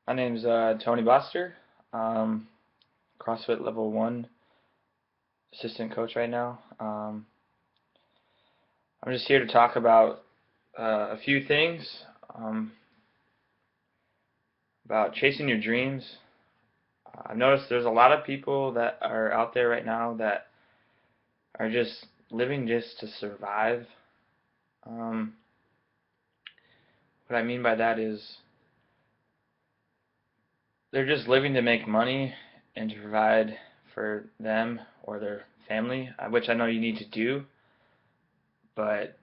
My name's Tony Buster. Um, CrossFit Level 1 assistant coach right now. I'm just here to talk about a few things um, about chasing your dreams. I've noticed there's a lot of people that are out there right now that are just living just to survive. Um, what I mean by that is they're just living to make money and to provide for them or their family, which I know you need to do, but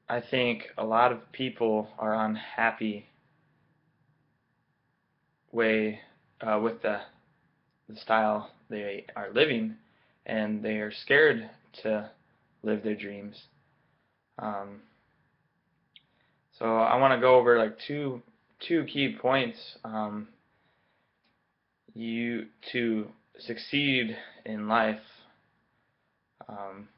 I think a lot of people are unhappy way with the style they are living, and they are scared to live their dreams. Um, so I want to go over like two key points. You to succeed in life. Um,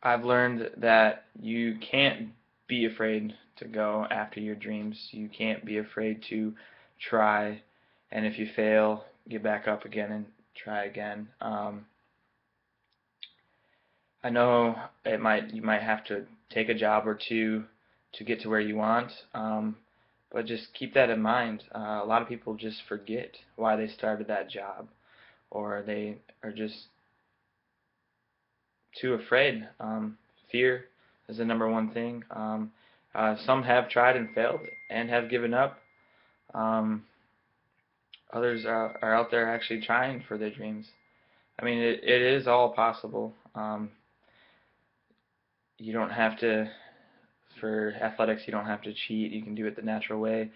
I've learned that you can't be afraid to go after your dreams. You can't be afraid to try, and if you fail, get back up again and try again. I know you might have to take a job or two to get to where you want, but just keep that in mind. A lot of people just forget why they started that job, or they are just too afraid. Fear is the number one thing. Some have tried and failed and have given up. Um, Others are out there actually trying for their dreams. I mean, it is all possible. You don't have to, for athletics, you don't have to cheat. You can do it the natural way.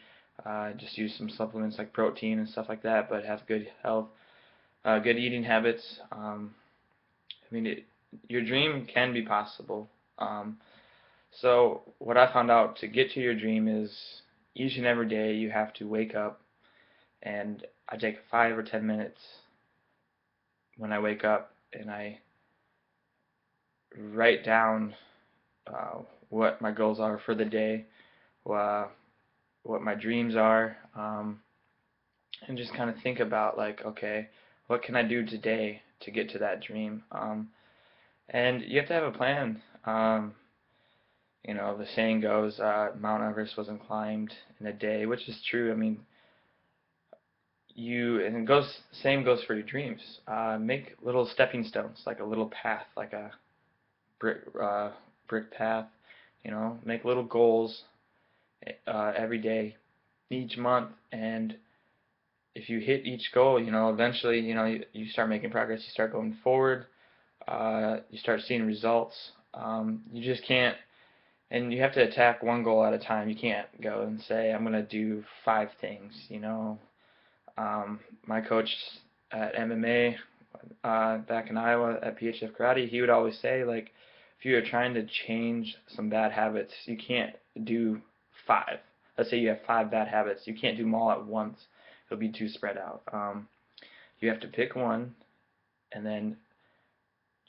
Just use some supplements like protein and stuff like that, but have good health, good eating habits. I mean, your dream can be possible. Um, So what I found out to get to your dream is each and every day you have to wake up, and I take 5 or 10 minutes when I wake up and I write down uh, what my goals are for the day, uh, what my dreams are, and just kind of think about like, okay, what can I do today to get to that dream? And you have to have a plan. The saying goes, Mount Everest wasn't climbed in a day, which is true. I mean, and it goes same goes for your dreams. Make little stepping stones, like a little path, like a brick brick path. Make little goals every day, each month, and if you hit each goal, eventually, you start making progress. You start going forward. You start seeing results. You just can't, and you have to attack one goal at a time. You can't go and say, I'm going to do 5 things. My coach at MMA back in Iowa at PHF Karate, he would always say, like, if you are trying to change some bad habits, you can't do 5. Let's say you have 5 bad habits. You can't do them all at once. It'll be too spread out. You have to pick one and then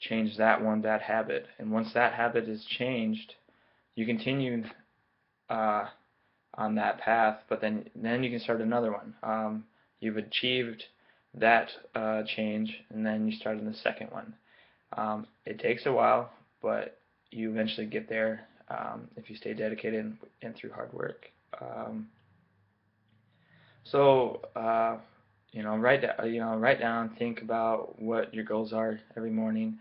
change that one bad habit. And once that habit is changed, you continue uh, on that path, but then you can start another one. You've achieved that change, and then you start on the second one. It takes a while, but you eventually get there if you stay dedicated and through hard work. So write down, think about what your goals are every morning.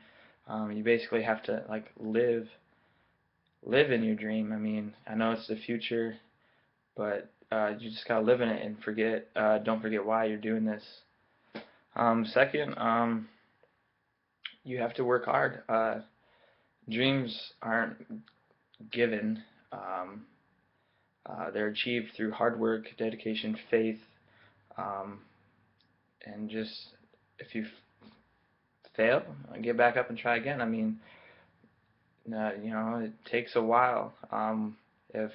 You basically have to like live in your dream. I mean, I know it's the future, but you just gotta live in it and don't forget why you're doing this. Second, you have to work hard. Dreams aren't given. Um, they're achieved through hard work, dedication, faith, um, and just if you fail, get back up and try again. I mean, it takes a while. If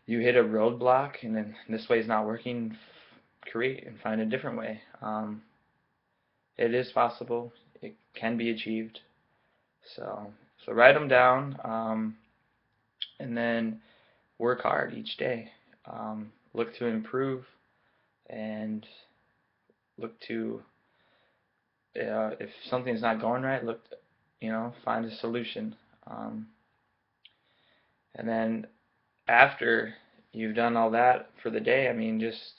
you hit a roadblock and then this way is not working, create and find a different way. It is possible. It can be achieved. So write them down, and then work hard each day. Look to improve and look to if something's not going right, look, find a solution. Um, and then after you've done all that for the day, I mean, just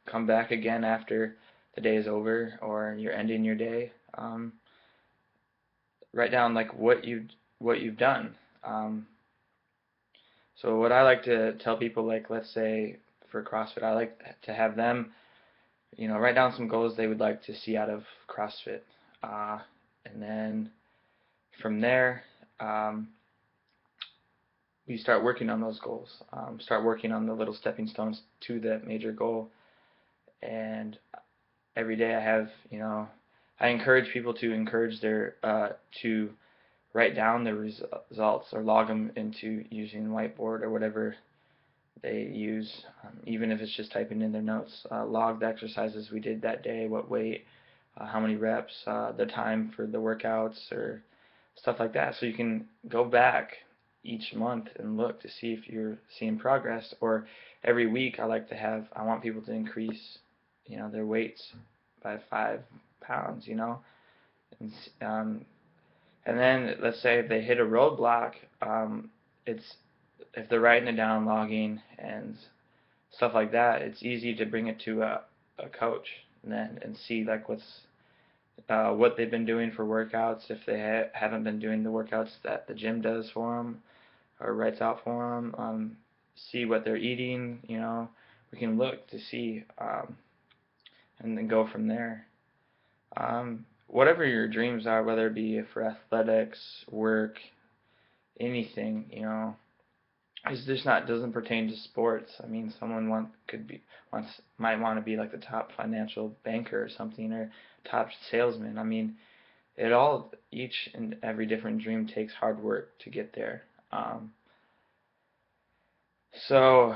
come back again after the day is over or you're ending your day. Write down like what you've done. Um, so what I like to tell people, like let's say for CrossFit, I like to have them, write down some goals they would like to see out of CrossFit, and then from there, um, we start working on those goals. Start working on the little stepping stones to that major goal. And every day I encourage people to encourage to write down the results or log them into using whiteboard or whatever they use, even if it's just typing in their notes. Log the exercises we did that day, what weight, how many reps, the time for the workouts, or stuff like that. So you can go back each month and look to see if you're seeing progress. Or every week, I want people to increase, their weights by 5 pounds, and and then let's say if they hit a roadblock, it's if they're writing it down, logging, and stuff like that, it's easy to bring it to a coach and see like what they've been doing for workouts, if they haven't been doing the workouts that the gym does for them or writes out for them. See what they're eating. We can look to see, and then go from there. Whatever your dreams are, whether it be for athletics, work, anything, it's just not doesn't pertain to sports. I mean, someone might want to be like the top financial banker or something, or top salesman. I mean, each and every different dream takes hard work to get there. So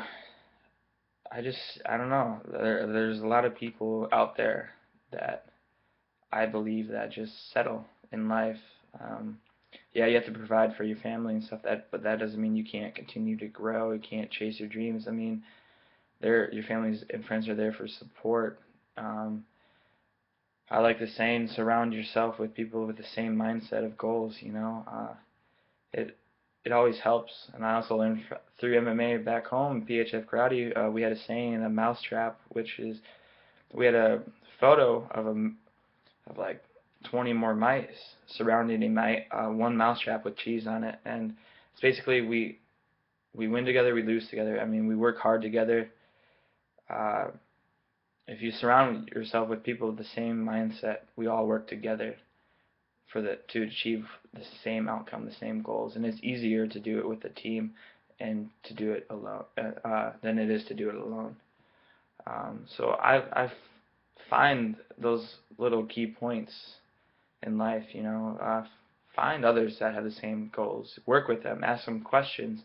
I don't know. There's a lot of people out there that I believe that just settle in life. Yeah, you have to provide for your family and stuff. But that doesn't mean you can't continue to grow. You can't chase your dreams. I mean, your families and friends are there for support. I like the saying, surround yourself with people with the same mindset of goals. It it always helps. And I also learned through MMA back home, PHF Karate. We had a saying, a mousetrap, which is we had a photo of like 20 more mice surrounding one mousetrap with cheese on it, and it's basically we win together, we lose together. I mean, we work hard together. Uh, if you surround yourself with people with the same mindset, we all work together to achieve the same outcome, the same goals, and it's easier to do it with a team and to do it alone than it is to do it alone. So I find those little key points in life, find others that have the same goals, work with them, ask them questions,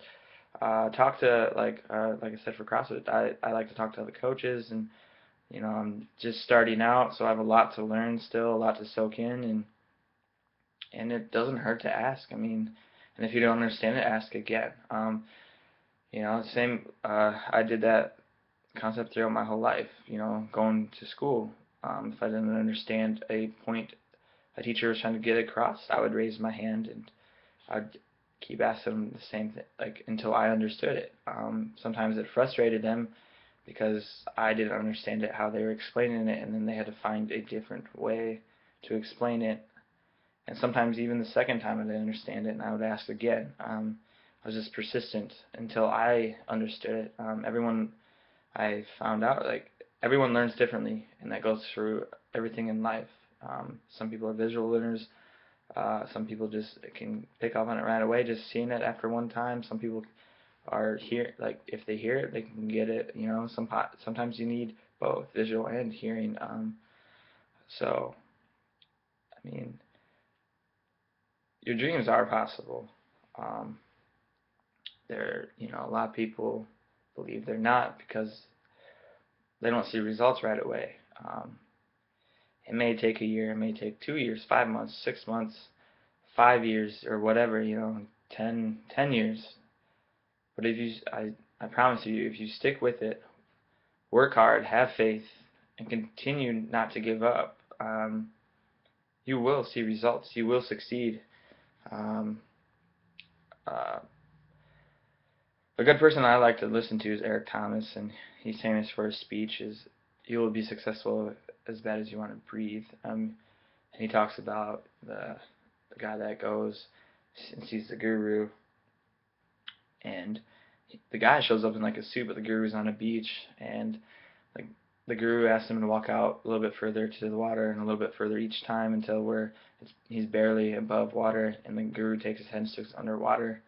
talk to like I said for CrossFit, I like to talk to other coaches, and I'm just starting out, so I have a lot to learn still, a lot to soak in, and it doesn't hurt to ask. I mean, and if you don't understand it, ask again. Same. I did that concept throughout my whole life. Going to school. If I didn't understand a point a teacher was trying to get across, I would raise my hand and I'd keep asking them the same thing, like until I understood it. Sometimes it frustrated them because I didn't understand it, how they were explaining it, and then they had to find a different way to explain it. And sometimes even the second time I didn't understand it, and I would ask again. I was just persistent until I understood it. I found out, like, everyone learns differently, and that goes through everything in life. Some people are visual learners. Some people just can pick up on it right away, just seeing it after one time. Some people are like if they hear it, they can get it. Sometimes you need both visual and hearing. So, I mean, your dreams are possible. Um, a lot of people believe they're not because they don't see results right away. It may take a year, it may take 2 years, 5 months, 6 months, 5 years, or whatever, 10 years But I promise you, if you stick with it, work hard, have faith, and continue not to give up, you will see results. You will succeed. Um, uh, a good person I like to listen to is Eric Thomas, and he's famous for his speech is, "You will be successful as bad as you want to breathe." And he talks about the guy that goes and sees the guru, and the guy shows up in like a suit, but the guru's on a beach, and like the guru asks him to walk out a little bit further to the water and a little bit further each time until where he's barely above water, and the guru takes his head and sticks underwater,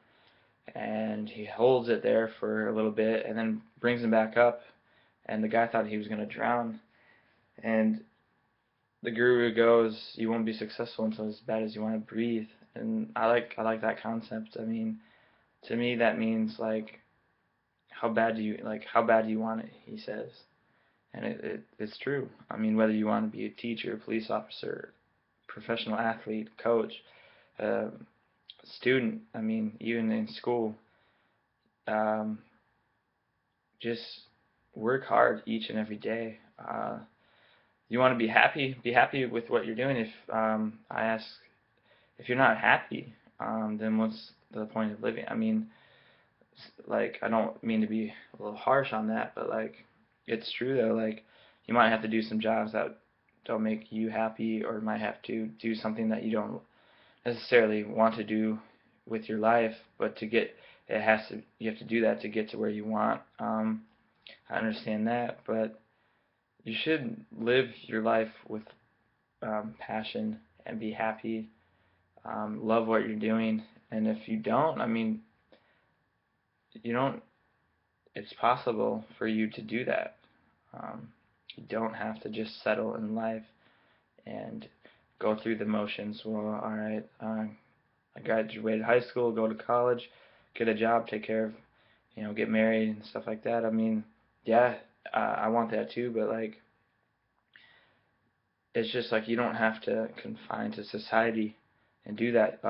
and he holds it there for a little bit and then brings him back up, and the guy thought he was going to drown, and the guru goes, "You won't be successful until as bad as you want to breathe." And I like that concept. I mean, to me that means like how bad do you want it, he says. And it's true. I mean, whether you want to be a teacher, police officer, professional athlete, coach, uh, student, I mean, even in school, um, just work hard each and every day. You want to be happy with what you're doing. If I ask, if you're not happy, then what's the point of living? I mean, like, I don't mean to be a little harsh on that, but like, it's true though. Like, you might have to do some jobs that don't make you happy, or might have to do something that you don't necessarily want to do with your life, but you have to do that to get to where you want. I understand that, but you should live your life with passion and be happy, love what you're doing, and if you don't, I mean, you don't. It's possible for you to do that. Um, you don't have to just settle in life and go through the motions. Well, all right, I graduated high school, go to college, get a job, take care of, get married and stuff like that. I mean, yeah, I want that too, but like, it's just like you don't have to confine to society and do that.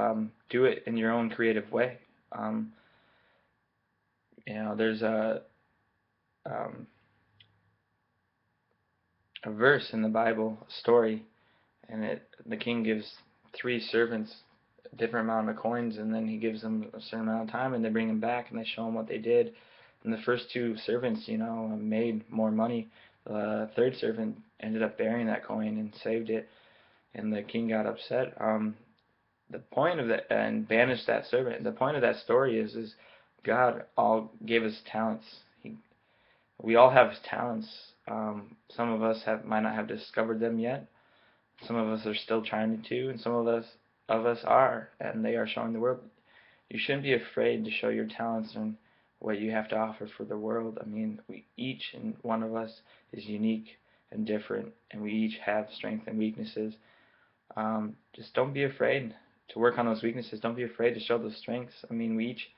Do it in your own creative way. Um, there's um, a verse in the Bible, a story, and the king gives three servants a different amount of coins, and then he gives them a certain amount of time, and they bring him back and they show him what they did. And the first two servants, made more money. The third servant ended up burying that coin and saved it, and the king got upset. The point of that, and banished that servant. The point of that story is God all gave us talents. We all have talents. Some of us might not have discovered them yet. Some of us are still trying to, and some of us are, and they are showing the world. You shouldn't be afraid to show your talents and what you have to offer for the world. I mean, each and one of us is unique and different, and we each have strengths and weaknesses. Just don't be afraid to work on those weaknesses. Don't be afraid to show those strengths. I mean, we each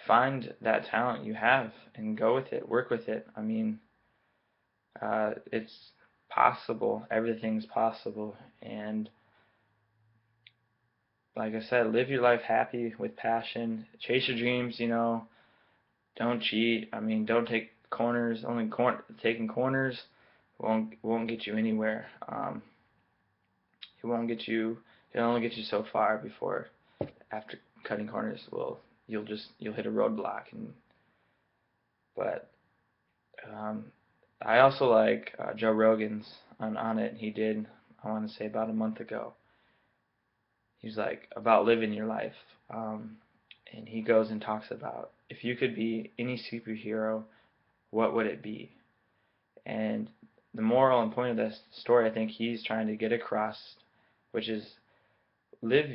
find that talent you have and go with it, work with it. I mean, it's possible. Everything's possible. And like I said, live your life happy with passion. Chase your dreams. Don't cheat. I mean, don't take corners. Taking corners won't get you anywhere. It won't get you. It'll only get you so far before, after cutting corners, you'll hit a roadblock. But I also like Joe Rogan's on it. He did, I want to say, about a month ago. He's like about living your life, and he goes and talks about, if you could be any superhero, what would it be? And the moral and point of this story, I think he's trying to get across, which is live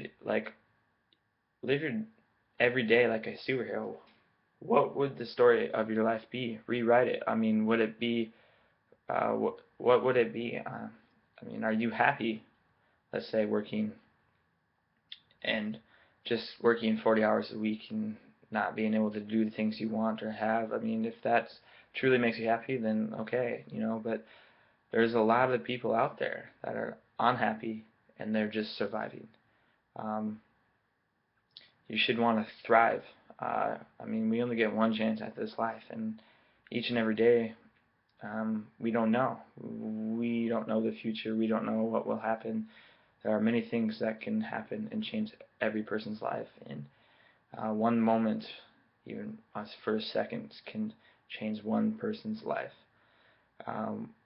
your every day like a superhero. What would the story of your life be? Rewrite it. I mean, would it be what would it be? I mean, are you happy, let's say, working and just working 40 hours a week and not being able to do the things you want or have? I mean, if that truly makes you happy, then okay, but there's a lot of people out there that are unhappy and they're just surviving. You should want to thrive. I mean, we only get one chance at this life, and each and every day, we don't know. We don't know the future. We don't know what will happen. There are many things that can happen and change every person's life. And one moment, even for a second, can change one person's life.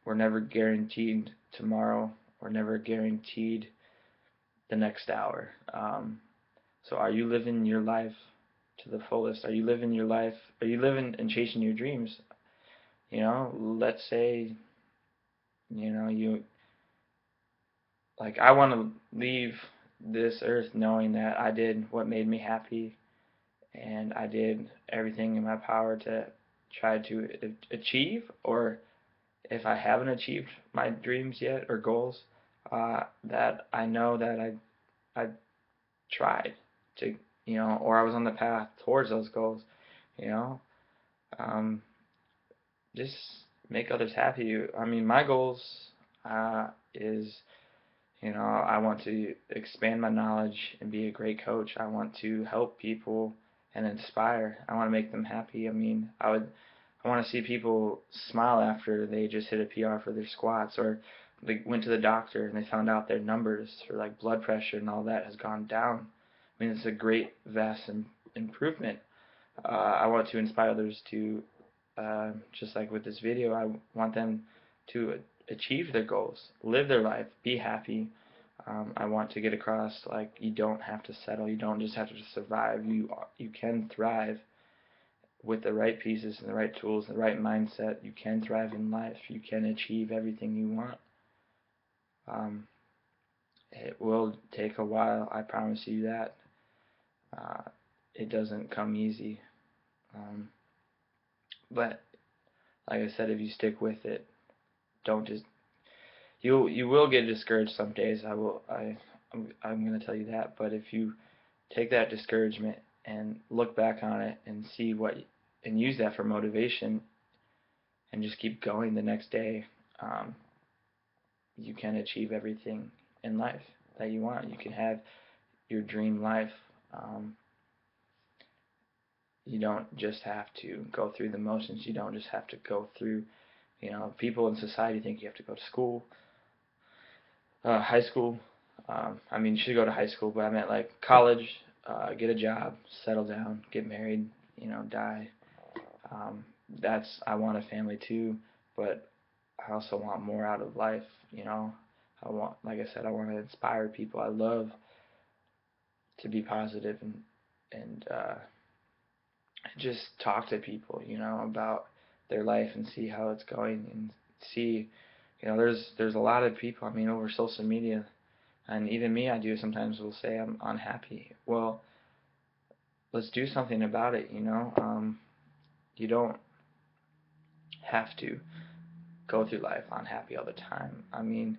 We're never guaranteed tomorrow. We're never guaranteed the next hour. So are you living your life to the fullest? Are you living your life? Are you living and chasing your dreams? Let's say, you like, I want to leave this earth knowing that I did what made me happy, and I did everything in my power to try to achieve, or if I haven't achieved my dreams yet or goals, that I know that I tried to, or I was on the path towards those goals, you know. Um, just make others happy. I mean, my goals is, I want to expand my knowledge and be a great coach. I want to help people and inspire. I want to make them happy. I mean, I want to see people smile after they just hit a PR for their squats, or they went to the doctor and they found out their numbers for like blood pressure and all that has gone down. I mean, it's a great, vast improvement. I want to inspire others to, just like with this video, I want them to achieve their goals, live their life, be happy. I want to get across, like, you don't have to settle. You don't just have to survive. You can thrive with the right pieces and the right tools and the right mindset. You can thrive in life. You can achieve everything you want. It will take a while. I promise you that. Uh, it doesn't come easy. But like I said, if you stick with it, don't just you will get discouraged some days. I'm going to tell you that. But if you take that discouragement and look back on it and see and use that for motivation and just keep going the next day, you can achieve everything in life that you want. You can have your dream life. You don't just have to go through the motions. You don't just have to go through, people in society think you have to go to school, high school. I mean, you should go to high school, but I meant like college, get a job, settle down, get married, die. I want a family too, but I also want more out of life, like I said, I want to inspire people. I love to be positive and just talk to people, about their life and see how it's going and see, there's a lot of people, I mean, over social media, and even me, I do sometimes will say I'm unhappy. Well, let's do something about it, you don't have to go through life unhappy all the time. I mean,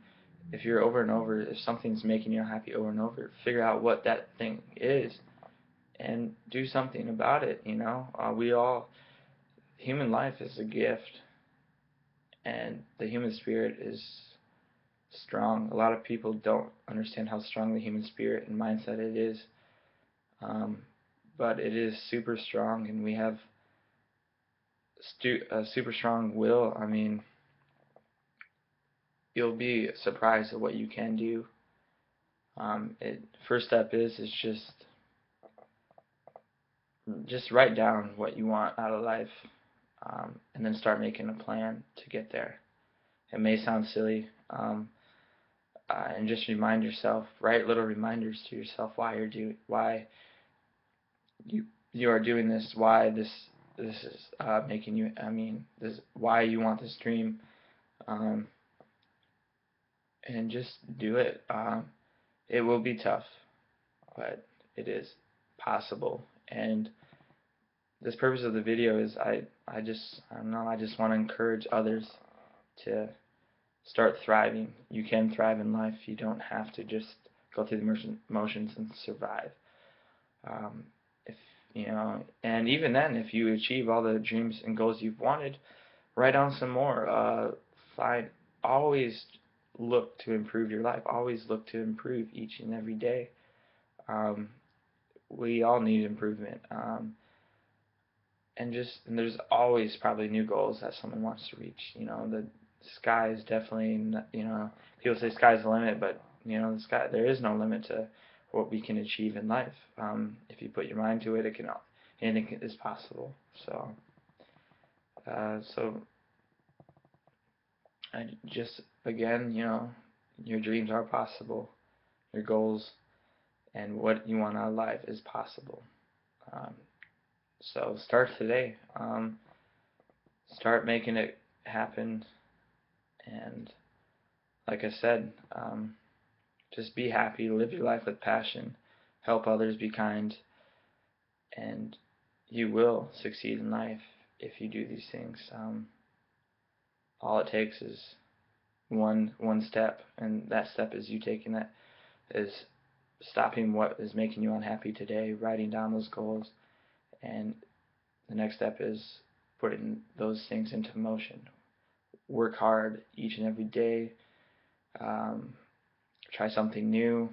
if you're over and over, if something's making you unhappy over and over, figure out what that thing is and do something about it, human life is a gift, and the human spirit is strong. A lot of people don't understand how strong the human spirit and mindset it is, but it is super strong, and we have a super strong will. I mean, you'll be surprised at what you can do. First step is just write down what you want out of life, and then start making a plan to get there. It may sound silly, and just remind yourself, write little reminders to yourself why you are doing this, why this is making you. I mean, why you want this dream, and just do it. It will be tough, but it is possible. And this purpose of the video is I don't know, I just want to encourage others to start thriving. You can thrive in life. You don't have to just go through the motions and survive. If and even then, if you achieve all the dreams and goals you've wanted, write down some more. Always look to improve your life. Always look to improve each and every day. We all need improvement. and there's always probably new goals that someone wants to reach. The sky is definitely, people say sky's the limit, but there is no limit to what we can achieve in life. If you put your mind to it, anything is possible. So I just, again, your dreams are possible. Your goals and what you want out of life is possible. Um, so start today. Start making it happen. And like I said, just be happy, live your life with passion, help others, be kind, and you will succeed in life if you do these things. All it takes is one step, and that step is you taking that is stopping what is making you unhappy today, writing down those goals, and the next step is putting those things into motion. Work hard each and every day. Um, Try something new.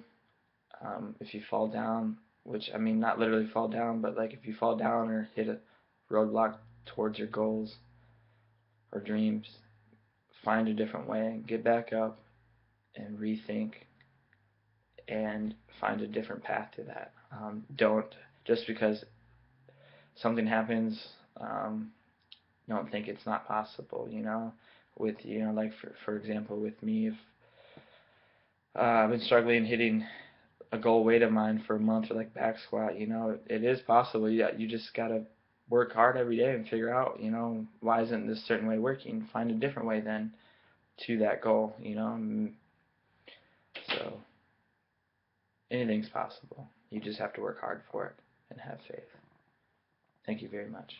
If you fall down, which I mean, not literally fall down, but like if you fall down or hit a roadblock towards your goals or dreams, find a different way, get back up and rethink and find a different path to that. Don't, just because something happens, don't think it's not possible, with, like for example, with me, if I've been struggling hitting a goal weight of mine for a month for like back squat, it is possible. You just gotta work hard every day and figure out, why isn't this certain way working? Find a different way then to that goal, So anything's possible. You just have to work hard for it and have faith. Thank you very much.